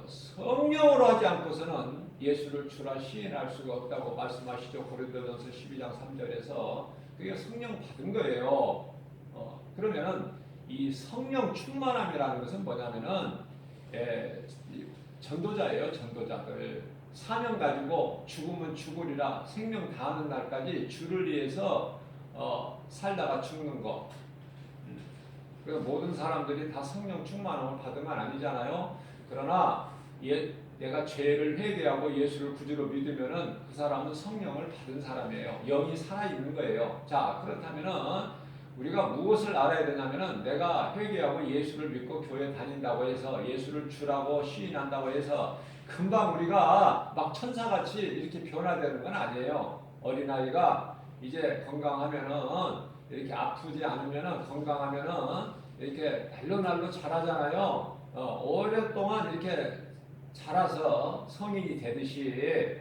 성령으로 하지 않고서는 예수를 주라 시인할 수가 없다고 말씀하시죠. 고린도전서 12장 3절에서 그게 성령 받은 거예요. 그러면은 이 성령 충만함이라는 것은 뭐냐면은 전도자예요. 전도자들 사명 가지고 죽으면 죽으리라 생명 다하는 날까지 주를 위해서 살다가 죽는 거. 그래서 모든 사람들이 다 성령 충만함을 받은 건 아니잖아요. 그러나 내가 죄를 회개하고 예수를 구주로 믿으면은 그 사람은 성령을 받은 사람이에요. 영이 살아있는 거예요. 자, 그렇다면은 우리가 무엇을 알아야 되냐면은 내가 회개하고 예수를 믿고 교회 다닌다고 해서 예수를 주라고 시인한다고 해서 금방 우리가 막 천사같이 이렇게 변화되는 건 아니에요. 어린아이가 이제 건강하면은 이렇게 아프지 않으면은 건강하면은 이렇게 날로 자라잖아요. 오랫동안 이렇게 자라서 성인이 되듯이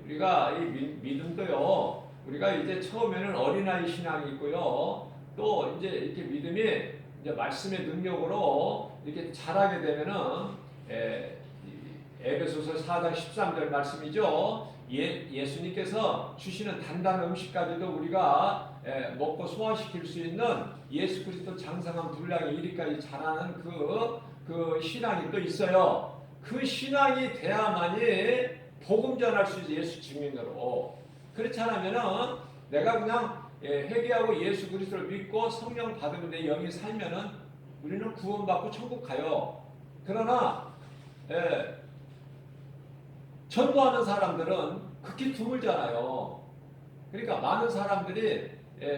우리가 이 믿음도요. 우리가 이제 처음에는 어린아이 신앙이 있고요. 또 이제 이렇게 믿음이 이제 말씀의 능력으로 이렇게 자라게 되면은 에베소서 4장 13절 말씀이죠. 예수님께서 주시는 단단한 음식까지도 우리가 먹고 소화시킬 수 있는 예수 그리스도 장성한 분량이 이리까지 자라는 그 신앙이 또 있어요. 그 신앙이 돼야만이 복음 전할 수 있어요. 예수 증인으로. 그렇지 않으면은 내가 그냥 회개하고 예수 그리스도를 믿고 성령 받으면 내 영이 살면은 우리는 구원받고 천국 가요. 그러나 전도하는 사람들은 극히 드물잖아요. 그러니까 많은 사람들이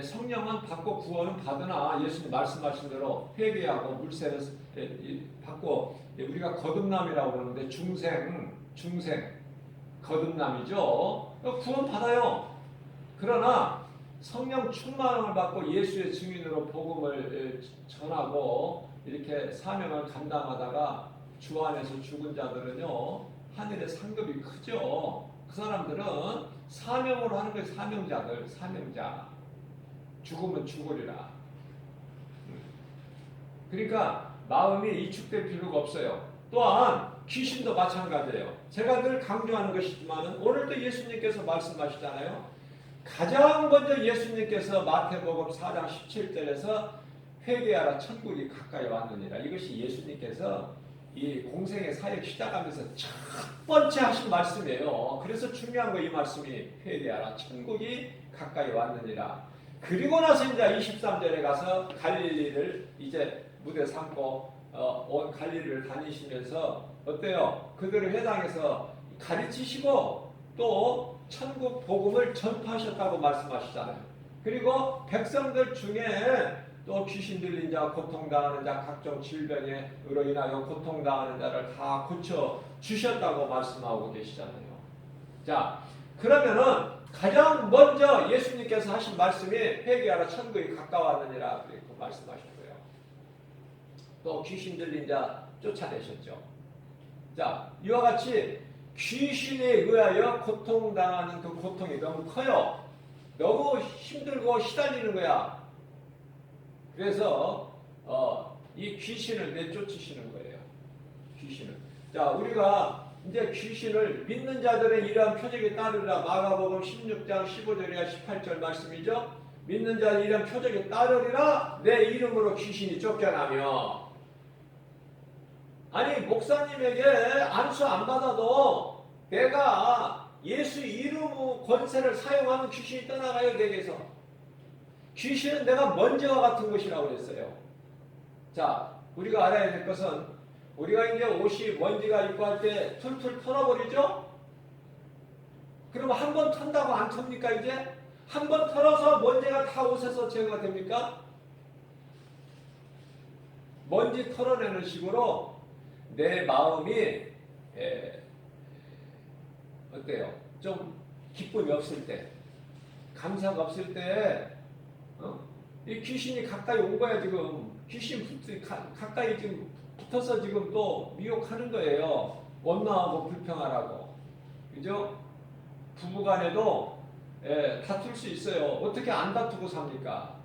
성령은 받고 구원은 받으나 예수님 말씀하신 대로 회개하고 물세를 받고 우리가 거듭남이라고 그러는데 중생 거듭남이죠. 구원 받아요. 그러나 성령 충만을 받고 예수의 증인으로 복음을 전하고 이렇게 사명을 감당하다가 주 안에서 죽은 자들은요 하늘의 상급이 크죠. 그 사람들은 사명으로 하는 거예요. 사명자. 죽으면 죽으리라. 그러니까 마음이 이축될 필요가 없어요. 또한 귀신도 마찬가지예요. 제가 늘 강조하는 것이지만 오늘도 예수님께서 말씀하시잖아요. 가장 먼저 예수님께서 마태복음 4장 17절에서 회개하라 천국이 가까이 왔느니라. 이것이 예수님께서 이 공생의 사역 시작하면서 첫 번째 하신 말씀이에요. 그래서 중요한 거 이 말씀이 회개하라 천국이 가까이 왔느니라. 그리고 나서 이제 23절에 가서 갈릴리를 이제 무대 삼고 온 갈릴리를 다니시면서 어때요? 그들을 회당에서 가르치시고 또 천국 복음을 전파하셨다고 말씀하시잖아요. 그리고 백성들 중에 또 귀신 들린 자, 고통당하는 자, 각종 질병으로 인하여 고통당하는 자를 다 고쳐 주셨다고 말씀하고 계시잖아요. 자, 그러면은 가장 먼저 예수님께서 하신 말씀이 회개하라 천국이 가까웠느니라 그렇게 말씀하셨고요. 또 귀신 들린 자 쫓아내셨죠. 자, 이와 같이 귀신에 의하여 고통당하는 그 고통이 너무 커요. 너무 힘들고 시달리는 거야. 그래서 이 귀신을 내쫓으시는 거예요. 귀신을. 자, 우리가 이제 귀신을 믿는 자들의 이러한 표적에 따르라. 마가복음 16장 15절이나 18절 말씀이죠. 믿는 자의 이러한 표적에 따르리라. 내 이름으로 귀신이 쫓겨나며. 아니 목사님에게 안수 안 받아도 내가 예수 이름 권세를 사용하면 귀신이 떠나가요. 내게서. 귀신은 내가 먼지와 같은 것이라고 그랬어요. 자, 우리가 알아야 될 것은 우리가 이제 옷이 먼지가 있고 할 때 툴툴 털어버리죠? 그러면 한 번 턴다고 안 텁니까 이제? 한 번 털어서 먼지가 다 옷에서 제거가 됩니까? 먼지 털어내는 식으로 내 마음이 어때요? 좀 기쁨이 없을 때, 감사가 없을 때 이 귀신이 가까이 온 거야 지금. 귀신 가까이 지금 붙어서 지금 또 미혹하는 거예요. 원망하고 불평하라고. 그죠? 부부간에도 다툴 수 있어요. 어떻게 안 다투고 삽니까?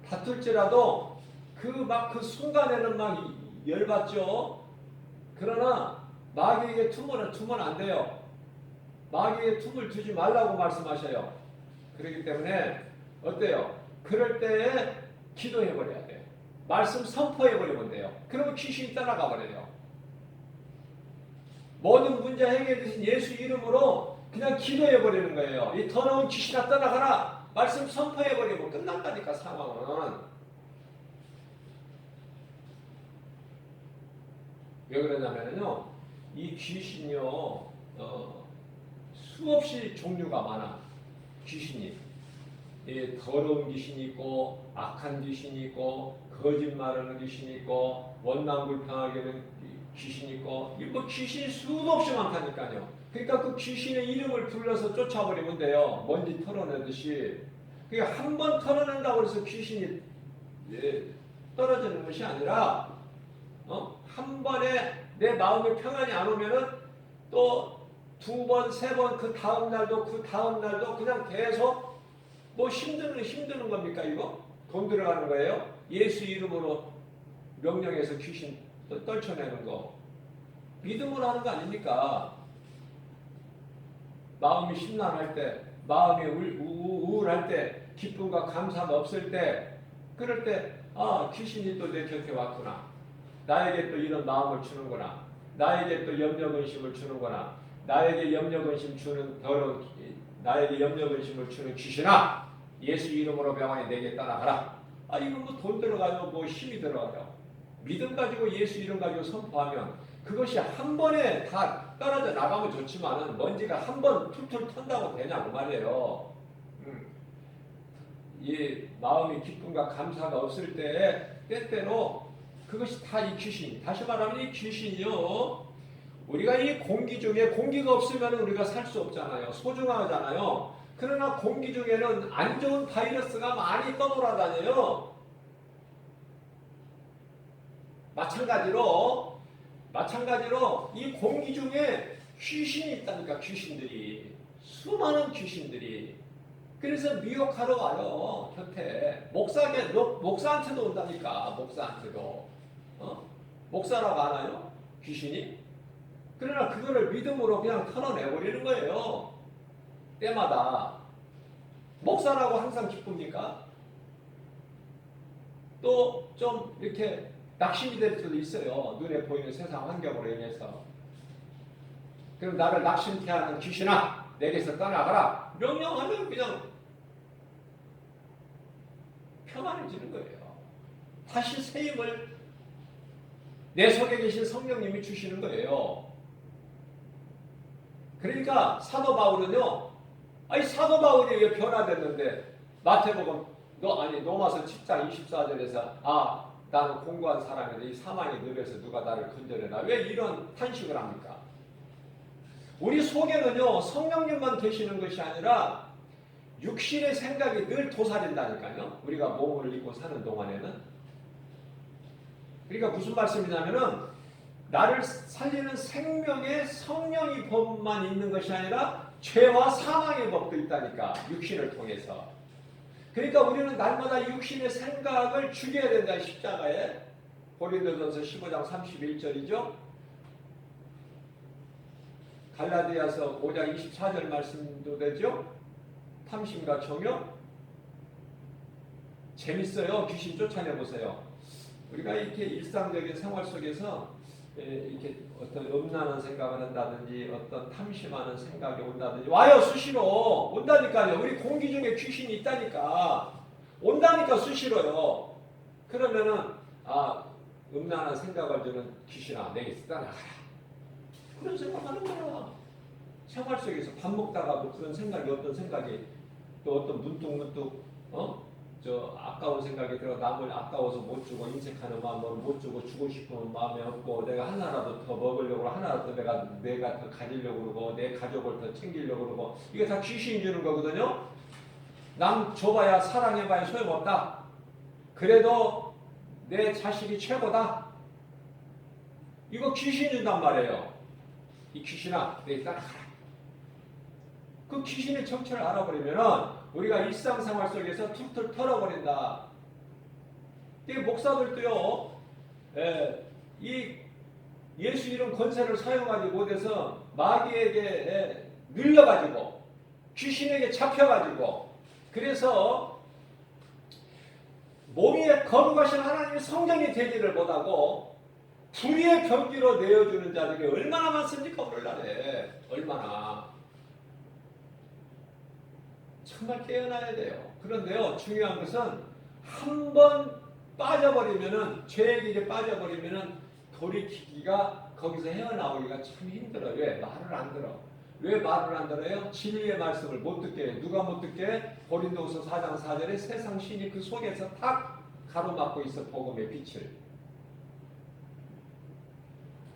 다툴지라도 그 순간에는 막 열받죠. 그러나 마귀에게 투면 안 돼요. 마귀에 tum을 두지 말라고 말씀하셔요. 그렇기 때문에 어때요? 그럴 때에 기도해버려야 돼요. 말씀 선포해버리면 돼요. 그러면 귀신이 떠나가 버려요. 모든 문제 해결해 주신 예수 이름으로 그냥 기도해버리는 거예요. 이 더러운 귀신아 떠나가라. 말씀 선포해버리면 끝난다니까 상황은. 왜 그러냐면요. 이 귀신이요. 수없이 종류가 많아. 귀신이. 더러운 귀신이 있고 악한 귀신이 있고 거짓말하는 귀신이 있고 원망불평하게 하는 귀신이 있고 뭐 귀신이 수도 없이 많다니까요. 그러니까 그 귀신의 이름을 불러서 쫓아버리면 돼요. 먼지 털어내듯이. 그러니까 한 번 털어낸다고 해서 귀신이 떨어지는 것이 아니라 한 번에 내 마음에 평안이 안 오면은 또 두 번, 세 번 그 다음 날도 그냥 계속 뭐 힘드는 겁니까 이거? 돈 들어가는 거예요? 예수 이름으로 명령해서 귀신 떨쳐내는 거. 믿음으로 하는 거 아닙니까? 마음이 심란할 때, 마음이 우울할 때, 기쁨과 감사가 없을 때, 그럴 때 귀신이 또 내 곁에 왔구나. 나에게 또 이런 마음을 주는구나. 나에게 또 염려 근심을 주는구나. 나에게 염려 근심 주는 나에게 염려 근심을 주는 귀신아, 예수 이름으로 명하니 내게 떠나가라. 이건 뭐 돈 들어가요, 뭐 힘이 들어가요. 믿음 가지고 예수 이름 가지고 선포하면 그것이 한 번에 다 떨어져 나가면 좋지만은 먼지가 한 번 툴툴 턴다고 되냐고 말이에요. 이 마음이 기쁨과 감사가 없을 때 때때로 그것이 다 이 귀신, 다시 말하면 이 귀신이요, 우리가 이 공기 중에 공기가 없으면 우리가 살 수 없잖아요. 소중하잖아요. 그러나 공기 중에는 안 좋은 바이러스가 많이 떠돌아다녀요. 마찬가지로 이 공기 중에 귀신이 있다니까. 귀신들이, 수많은 귀신들이. 그래서 미혹하러 와요. 곁에 목사한테도 온다니까. 목사한테도. 목사라고 하나요? 귀신이? 그러나 그거를 믿음으로 그냥 털어내버리는 거예요. 때마다. 목사라고 항상 기쁩니까? 또 좀 이렇게 낙심이 될 수도 있어요. 눈에 보이는 세상 환경으로 인해서. 그럼 나를 낙심케 하는 귀신아, 내게서 떠나가라. 명령하면 그냥 평안해지는 거예요. 다시 새 힘을 내 속에 계신 성령님이 주시는 거예요. 그러니까 사도 바울은요, 사도 바울이 왜 변화됐는데, 마태복음 로마서 10장 24절에서 나는 공고한 사람인데 이 사망의 늪에서 누가 나를 건져내나, 왜 이런 탄식을 합니까? 우리 속에는요, 성령님만 계시는 것이 아니라 육신의 생각이 늘 도사린다니까요. 우리가 몸을 입고 사는 동안에는. 그러니까 무슨 말씀이냐면은, 나를 살리는 생명의 성령의 법만 있는 것이 아니라 죄와 사망의 법도 있다니까. 육신을 통해서. 그러니까 우리는 날마다 육신의 생각을 죽여야 된다. 십자가에. 고린도전서 15장 31절이죠. 갈라디아서 5장 24절 말씀도 되죠. 탐심과 정욕. 재밌어요. 귀신 쫓아내보세요. 우리가 이렇게 일상적인 생활 속에서 이렇게 어떤 음란한 생각을 한다든지 어떤 탐심하는 생각이 온다든지 와요. 수시로 온다니까요. 우리 공기 중에 귀신이 있다니까. 온다니까 수시로요. 그러면은 음란한 생각을 주는 귀신아, 내게서 떠나가라. 그런 생각하는 거야. 생활 속에서 밥 먹다가 뭐 그런 생각이, 어떤 생각이, 또 어떤 문득문득 아까운 생각이 들어. 남을 아까워서 못 주고, 인색하는 마음으로 못 주고, 주고 싶은 마음이 없고, 내가 하나라도 더 먹으려고, 하나라도 내가 더 가지려고 그러고, 내 가족을 더 챙기려고 그러고, 이게 다 귀신이 주는 거거든요. 남 줘봐야, 사랑해봐야 소용없다. 그래도 내 자식이 최고다. 이거 귀신이 준단 말이에요. 이 귀신아, 내게 따라가라. 그 귀신의 정체를 알아버리면은 우리가 일상생활 속에서 툭툭 털어버린다. 이 목사들도요, 이 예수 이름 권세를 사용하지 못해서 마귀에게 눌려가지고, 귀신에게 잡혀가지고, 그래서 몸에 거룩하신 하나님의 성전이 되지를 못하고 불의의 경기로 내어주는 자들이 얼마나 많습니까? 오늘날에. 얼마나. 정말 깨어나야 돼요. 그런데요, 중요한 것은 한 번 빠져버리면은, 죄의 길에 빠져버리면은 돌이키기가, 거기서 헤어나오기가 참 힘들어요. 왜? 말을 안 들어. 왜 말을 안 들어요? 진리의 말씀을 못 듣게 해. 누가 못 듣게 해? 고린도후서 4장 4절에 세상 신이 그 속에서 탁 가로막고 있어, 복음의 빛을.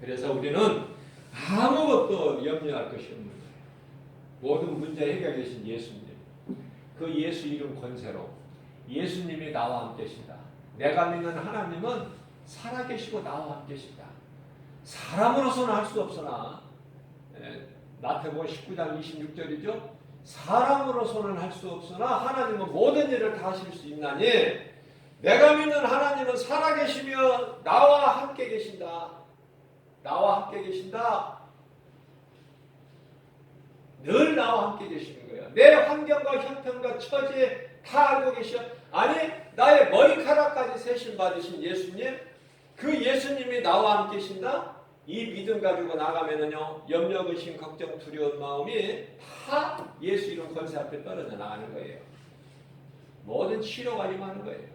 그래서 우리는 아무것도 염려할 것이 없는 거예요. 모든 문제 해결되신 예수님. 그 예수 이름 권세로 예수님이 나와 함께 계시다. 내가 믿는 하나님은 살아계시고 나와 함께 계시다. 사람으로서는 할 수 없으나, 마태복음 19장 26절이죠. 사람으로서는 할 수 없으나 하나님은 모든 일을 다 하실 수 있나니, 내가 믿는 하나님은 살아계시며 나와 함께 계신다. 나와 함께 계신다. 늘 나와 함께 계시는 거예요. 내 환경과 형편과 처지에 다 알고 계셔. 아니, 나의 머리카락까지 세심 받으신 예수님, 그 예수님이 나와 함께 계신다. 이 믿음 가지고 나가면은요, 염려, 의심, 걱정, 두려운 마음이 다 예수 이름 권세 앞에 떨어져 나가는 거예요. 모든 치료가 임하는 거예요.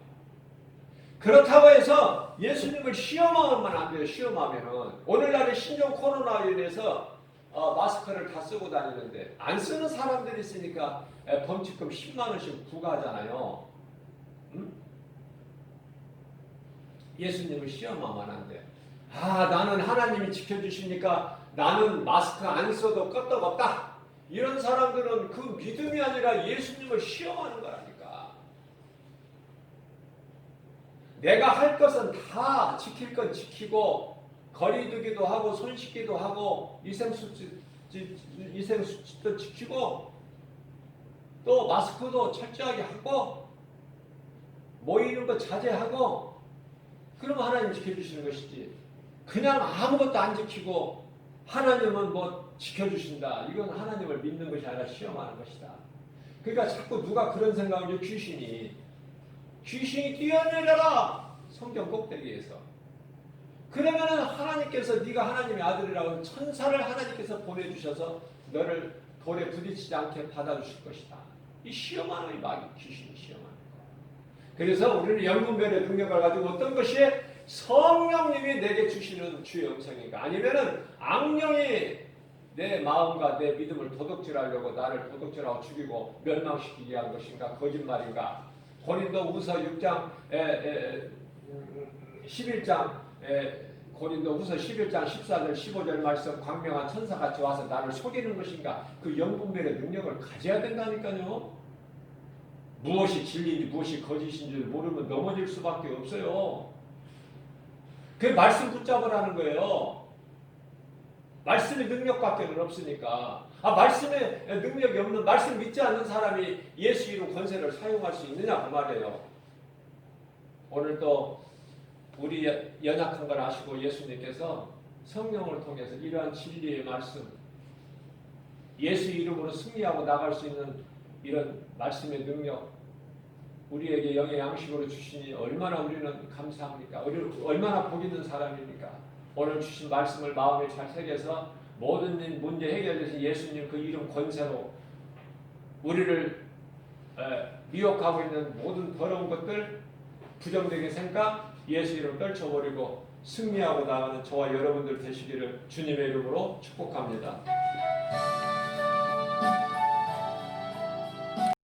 그렇다고 해서 예수님을 시험하면 안 돼요. 시험하면은 오늘날의 신종 코로나로 인해서 마스크를 다 쓰고 다니는데, 안 쓰는 사람들이 있으니까 범칙금 10만 원씩 부과하잖아요. 예수님을 시험하면 안 돼. 아, 나는 하나님이 지켜주시니까 나는 마스크 안 써도 끄떡없다. 이런 사람들은 그 믿음이 아니라 예수님을 시험하는 거라니까. 내가 할 것은 다 지킬 건 지키고 거리두기도 하고 손 씻기도 하고 위생수칙도 지키고 또 마스크도 철저하게 하고 모이는 거 자제하고 그러면 하나님 지켜주시는 것이지. 그냥 아무것도 안 지키고 하나님은 뭐 지켜주신다. 이건 하나님을 믿는 것이 아니라 시험하는 것이다. 그러니까 자꾸 누가 그런 생각을 귀신이 뛰어내려라. 성경 꼭대기에서. 그러면은 하나님께서 네가 하나님의 아들이라고 천사를 하나님께서 보내주셔서 너를 돌에 부딪히지 않게 받아주실 것이다. 이 시험하는 이 마귀 귀신이 시험하는 거야. 그래서 우리는 영분별의 능력을 가지고 어떤 것이 성령님이 내게 주시는 주의 음성인가 아니면은 악령이 내 마음과 내 믿음을 도둑질하려고 나를 도둑질하고 죽이고 멸망시키기 위한 것인가 거짓말인가. 고린도후서 6장 11장 고린도후서 11장 14절 15절 말씀 광명한 천사같이 와서 나를 속이는 것인가. 그 영분별의 능력을 가져야 된다니까요. 무엇이 진리인지 무엇이 거짓인지 모르면 넘어질 수밖에 없어요. 그 말씀 붙잡으라는 거예요. 말씀의 능력밖에는 없으니까. 말씀의 능력이 없는 말씀 믿지 않는 사람이 예수 이름 권세를 사용할 수 있느냐 그 말이에요. 오늘 또 우리 연약한 걸 아시고 예수님께서 성령을 통해서 이러한 진리의 말씀 예수 이름으로 승리하고 나갈 수 있는 이런 말씀의 능력 우리에게 영의 양식으로 주시니 얼마나 우리는 감사합니까? 얼마나 복 있는 사람입니까? 오늘 주신 말씀을 마음에 잘 새겨서 모든 문제 해결되신 예수님 그 이름 권세로 우리를 미혹하고 있는 모든 더러운 것들 부정적인 생각 예수 이름 떨쳐버리고 승리하고 나가는 저와 여러분들 되시기를 주님의 이름으로 축복합니다.